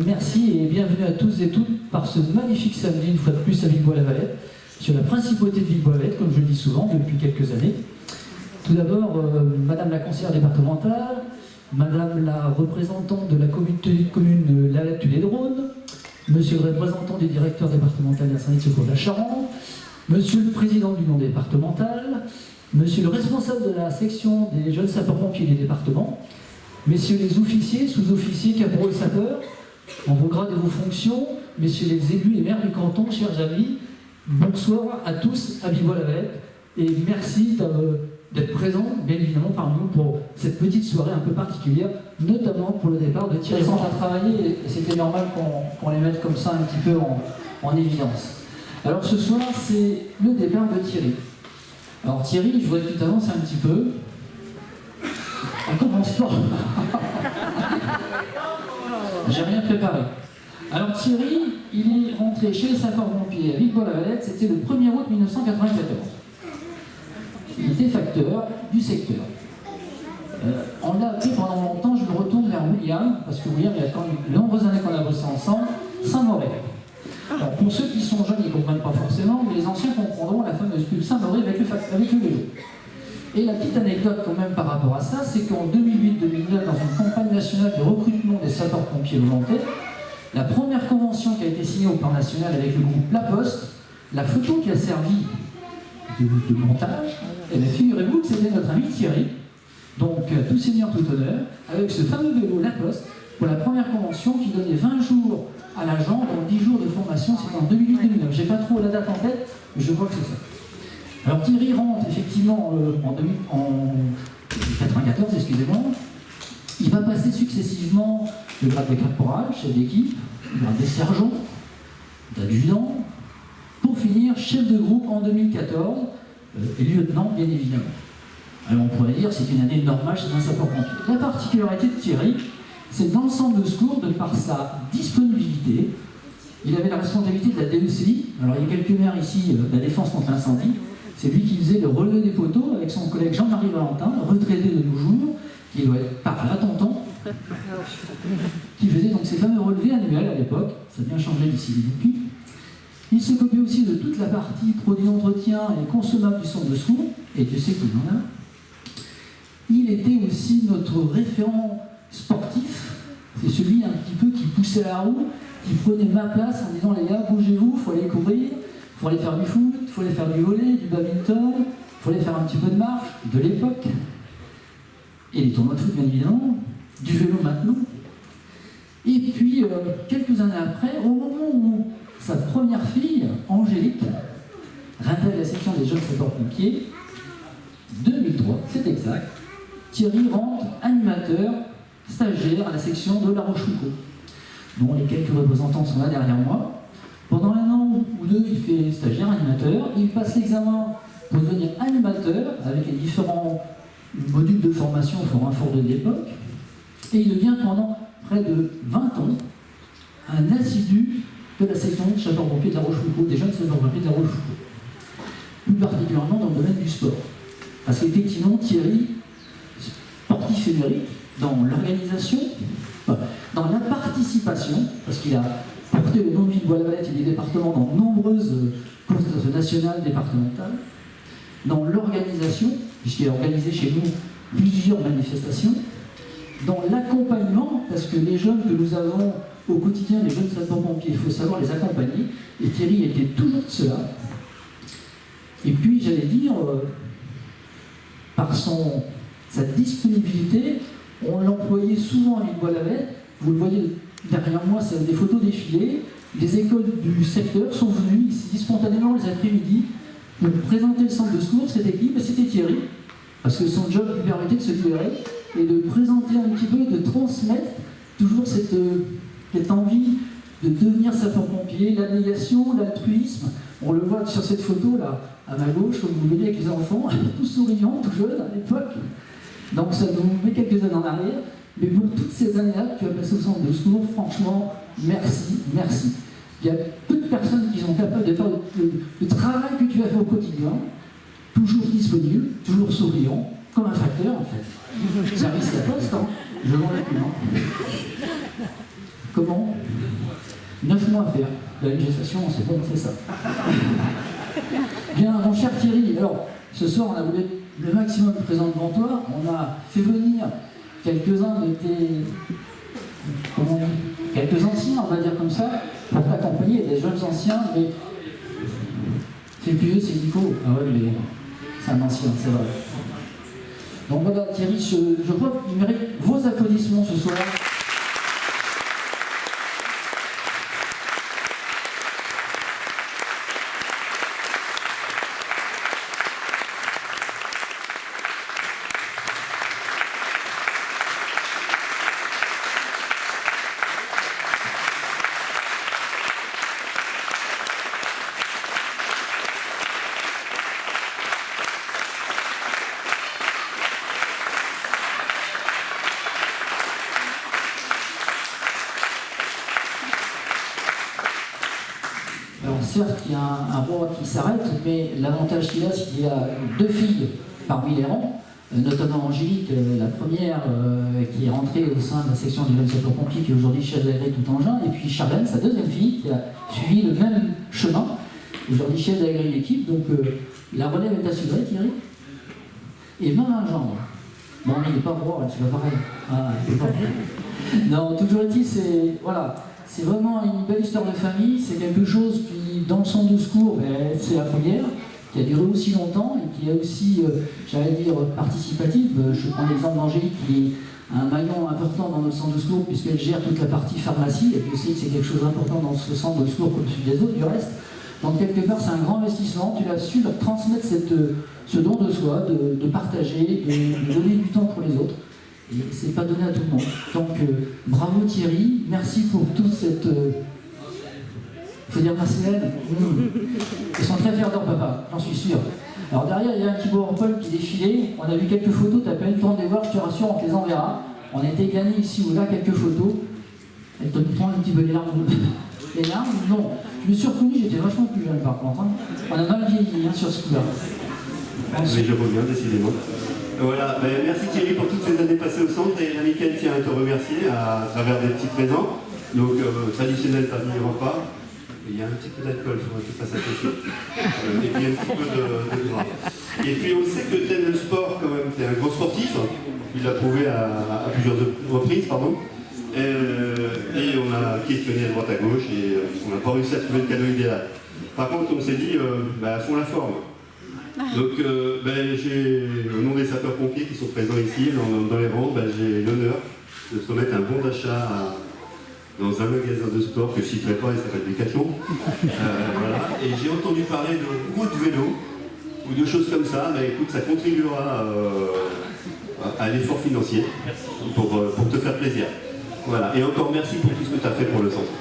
Merci et bienvenue à tous et toutes par ce magnifique samedi, une fois de plus à Villebois-la-Valette, sur la principauté de Villebois-la-Valette, comme je le dis souvent depuis quelques années. Tout d'abord, Madame la conseillère départementale, Madame la représentante de la communauté de communes La Valette-les-Drônes, Monsieur le représentant du directeur départemental d'incendie de secours de la Charente, Monsieur le président du non départemental, Monsieur le responsable de la section des jeunes sapeurs-pompiers des départements, Messieurs les officiers, sous-officiers, caporaux et sapeurs, en vos grades et vos fonctions, Messieurs les élus et maires du canton, chers amis, bonsoir à tous à Villebois-la-Valette et merci d'être présents, bien évidemment, parmi nous pour cette petite soirée un peu particulière, notamment pour le départ de Thierry. Ils sont à travailler et c'était normal qu'on les mette comme ça un petit peu en évidence. Alors ce soir, c'est le départ de Thierry. Alors Thierry, je voudrais que tu t'avances un petit peu. On commence pas. J'ai rien préparé. Alors Thierry, il est rentré chez les sapeurs-pompiers à Villebois-la-Valette, c'était le 1er août 1994. Il était facteur du secteur. On l'a appelé pendant longtemps, je me retourne vers William, parce que William, il y a quand même de nombreuses années qu'on a bossé ensemble, Saint-Mauré. Alors pour ceux qui sont jeunes, ils ne comprennent pas forcément, mais les anciens comprendront la fameuse pub Saint-Mauré avec le vélo. Et la petite anecdote quand même par rapport à ça, c'est qu'en 2008-2009, dans une campagne nationale de recrutement des sapeurs-pompiers volontaires, la première convention qui a été signée au plan national avec le groupe La Poste, la photo qui a servi de montage, et bien figurez-vous que c'était notre ami Thierry, donc tout seigneur, tout honneur, avec ce fameux vélo La Poste, pour la première convention qui donnait 20 jours à l'agent, donc 10 jours de formation, c'était en 2008-2009. J'ai pas trop la date en tête, mais je vois que c'est ça. Alors Thierry rentre effectivement en 94, excusez-moi. Il va passer successivement le grade de caporal, chef d'équipe, le grade de sergent, d'adjudant, pour finir chef de groupe en 2014 et lieutenant bien évidemment. Alors on pourrait dire que c'est une année normale chez un sapeur-pompier. La particularité de Thierry, c'est dans le centre de secours, de par sa disponibilité, il avait la responsabilité de la DECI. Alors il y a quelques maires ici de la défense contre l'incendie. C'est lui qui faisait le relevé des poteaux avec son collègue Jean-Marie Valentin, retraité de nos jours, qui doit être par là, tonton, qui faisait donc ces fameux relevés annuels à l'époque. Ça a bien changé d'ici depuis. Il s'occupait aussi de toute la partie produits d'entretien et consommables du centre de secours, et Dieu sait qu'il en a. Il était aussi notre référent sportif. C'est celui un petit peu qui poussait la roue, qui prenait ma place en disant les gars, bougez-vous, il faut aller courir. Il faut aller faire du foot, il faut aller faire du volley, du badminton, il faut aller faire un petit peu de marche, de l'époque, et les tournois de foot bien évidemment, du vélo maintenant. Et puis, quelques années après, au moment où sa première fille, Angélique, intègre la section des jeunes sapeurs-pompiers, 2003, c'est exact, Thierry rentre animateur, stagiaire à la section de La Rochefoucauld, dont les quelques représentants sont là derrière moi. Pendant un an ou deux, il fait stagiaire, animateur. Il passe l'examen pour devenir animateur avec les différents modules de formation au Forum Fort de l'époque. Et il devient pendant près de 20 ans un assidu de la section de sapeurs-pompiers de La Rochefoucauld, des jeunes sapeurs-pompiers de La Rochefoucauld. Plus particulièrement dans le domaine du sport. Parce qu'effectivement, Thierry, sportif émérite, dans l'organisation, dans la participation, parce qu'il a porté le nom de Villebois-la-Valette et des départements dans de nombreuses courses nationales, départementales, dans l'organisation, puisqu'il a organisé chez nous plusieurs manifestations, dans l'accompagnement, parce que les jeunes que nous avons au quotidien, les jeunes sapeurs-pompiers, il faut savoir les accompagner, et Thierry était toujours de cela. Et puis, j'allais dire, par sa disponibilité, on l'employait souvent à Villebois-la-Valette. Vous le voyez derrière moi, c'est des photos défilées. Les écoles du secteur sont venues ici spontanément les après-midi pour présenter le centre de secours. Cette équipe, c'était Thierry, parce que son job lui permettait de se libérer et de présenter un petit peu, de transmettre toujours cette envie de devenir sapeur-pompier, l'abnégation, l'altruisme. On le voit sur cette photo là, à ma gauche, comme vous le voyez avec les enfants, tout souriants, tout jeunes à l'époque. Donc ça nous met quelques années en arrière. Mais pour toutes ces années-là que tu as passé au centre de secours, franchement, merci, merci. Il y a peu de personnes qui sont capables de faire le travail que tu as fait au quotidien, toujours disponible, toujours souriant, comme un facteur en fait. Service à poste, hein. Je m'en réponds. Comment? 9 mois à faire. Là, une gestation, c'est bon, on fait ça. Bien, mon cher Thierry, alors, ce soir, on a voulu être le maximum présent devant toi. On a fait venir quelques-uns de tes... Comment on dit? Quelques anciens, on va dire comme ça, pour t'accompagner, des jeunes anciens, mais... C'est le plus vieux, c'est Nico. Ah ouais, mais c'est un ancien, c'est vrai. Donc voilà, Thierry, je crois qu'il mérite vos applaudissements ce soir. Alors certes, il y a un roi qui s'arrête, mais l'avantage qu'il a, c'est qu'il y a 2 filles parmi les rangs, notamment Angélique, la première qui est rentrée au sein de la section du jeune sapeur-pompier, qui est aujourd'hui chef d'agrément tout engin, et puis Charlène, sa deuxième fille, qui a suivi le même chemin, aujourd'hui chef d'agrément d'équipe. Donc la relève est assurée, Thierry. Et même un gendre. Bon, il n'est pas roi, c'est pas pareil. Ah, il est pas vrai. Non, toujours est-il, c'est... Voilà. C'est vraiment une belle histoire de famille, c'est quelque chose qui, dans le centre de secours, c'est la première, qui a duré aussi longtemps et qui est aussi, j'allais dire, participative. Je prends l'exemple d'Angélique qui est un maillon important dans notre centre de secours puisqu'elle gère toute la partie pharmacie, et puis aussi que c'est quelque chose d'important dans ce centre de secours comme celui des autres, du reste. Donc quelque part, c'est un grand investissement, tu as su leur transmettre ce don de soi, de partager, de donner du temps pour les autres. Et c'est pas donné à tout le monde. Donc bravo Thierry, merci pour toute cette... Il faut dire merci à elle. Ils sont très fiers d'eux, papa, j'en suis sûr. Alors derrière, il y a un petit PowerPoint qui défilait. On a vu quelques photos, t'as pas eu le temps de les voir, je te rassure, on te les enverra. On a été gagné ici ou là quelques photos. Elle te prend un petit peu les larmes. Les larmes? Non. Je me suis reconnu, j'étais vachement plus jeune par contre. Hein. On a mal vieilli sur ce coup-là. Mais je reviens décidément. Voilà, ben, merci Thierry pour toutes ces années passées au centre, et Mickaël tient à te remercier à travers des petits présents. Donc traditionnel famille repas, il y a un petit peu d'alcool, il faudrait que tu fasses attention. Et puis un petit peu de gras. Et puis on sait que tu aimes le sport quand même, tu es un grand sportif, il l'a prouvé à plusieurs reprises, pardon. Et on a questionné à droite à gauche et on n'a pas réussi à trouver le cadeau idéal. Par contre on s'est dit, à fond la forme. Donc, au nom des sapeurs-pompiers qui sont présents ici, dans les rangs, j'ai l'honneur de soumettre un bon d'achat dans un magasin de sport que je ne citerai pas, il s'appelle Decathlon. Voilà. Et j'ai entendu parler de route vélo ou de choses comme ça. Écoute, ça contribuera à l'effort financier pour te faire plaisir. Voilà. Et encore merci pour tout ce que tu as fait pour le centre.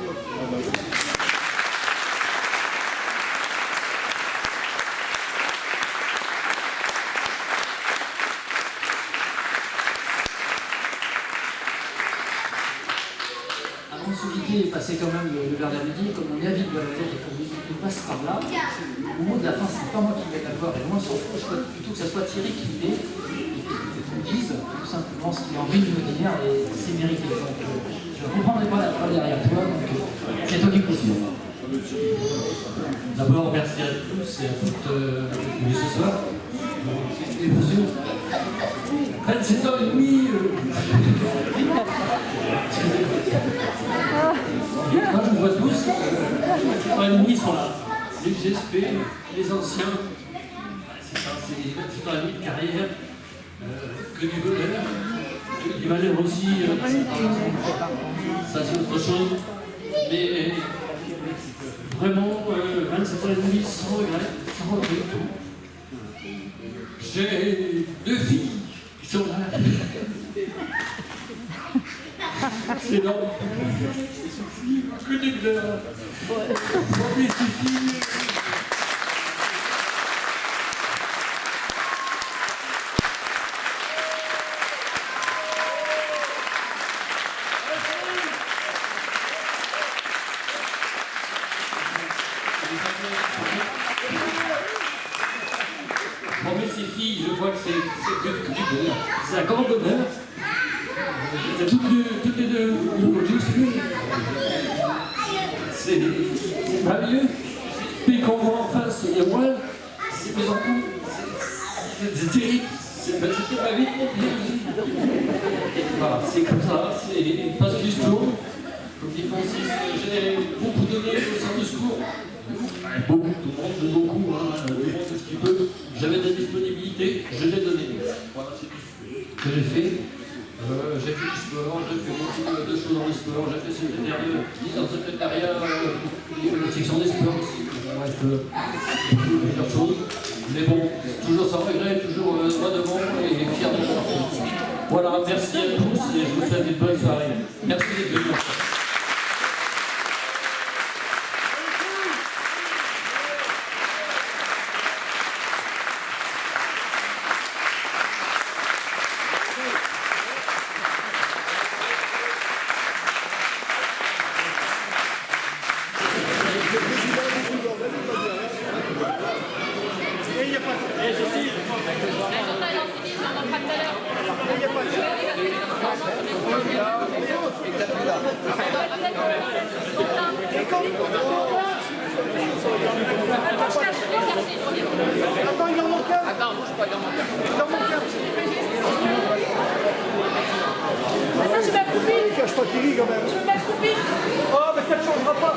Et passer quand même le verre d'après-midi, comme on est à vide de la tête et qu'on passe par là, au mot de la fin, c'est pas moi qui vais l'avoir, et moi, je souhaite plutôt que ce soit Thierry qui l'ait, et qu'on dise tout simplement ce qu'il a envie de me dire, et c'est mérité. Donc, je ne reprendrai pas la parole derrière toi, donc c'est toi qui continue. D'abord, merci à tous et à toutes venus ce soir. Et monsieur, 27h30. Moi, je vous vois tous. 27h30 sont là. Les GSP, les anciens. C'est ça, c'est 27h30 de carrière. Que du bonheur. Que du malheur aussi. Ça, c'est autre chose. Mais vraiment, 27h30 sans regret, sans regret. J'ai 2 filles qui sont là. C'est énorme. Que des bonheurs. Pour mes filles. Pour mes 6 filles, je vois que c'est que du bonheur. C'est un grand bonheur. Toutes les deux, c'est merveilleux. Puis qu'on voit en face, il y a moi, c'est mes enfants, c'est terrible. C'est toute ma vie. Voilà, c'est comme ça, c'est pas qui se tourne. Comme dit Francis, j'ai beaucoup donné au centre de secours. Beaucoup, tout le monde donne beaucoup, hein, tout le monde fait ce qu'il peut. J'avais de la disponibilité, je l'ai donné. Voilà, c'est tout ce que j'ai fait. J'ai fait du sport, j'ai fait beaucoup de choses dans le sport, j'ai fait secrétariat, la section des sports aussi. Bref, plusieurs choses. Mais bon, toujours sans regret, toujours droit devant et fier de moi. Voilà, merci à tous et je vous souhaite une bonne soirée. Merci d'être venus. Attends, il en manque un. Attends, bouge pas, il en manque un. Il en manque un. Attends, je vais la couper. Cache pas qu'il rit quand même. Je vais la couper. Oh, mais ça ne changera pas.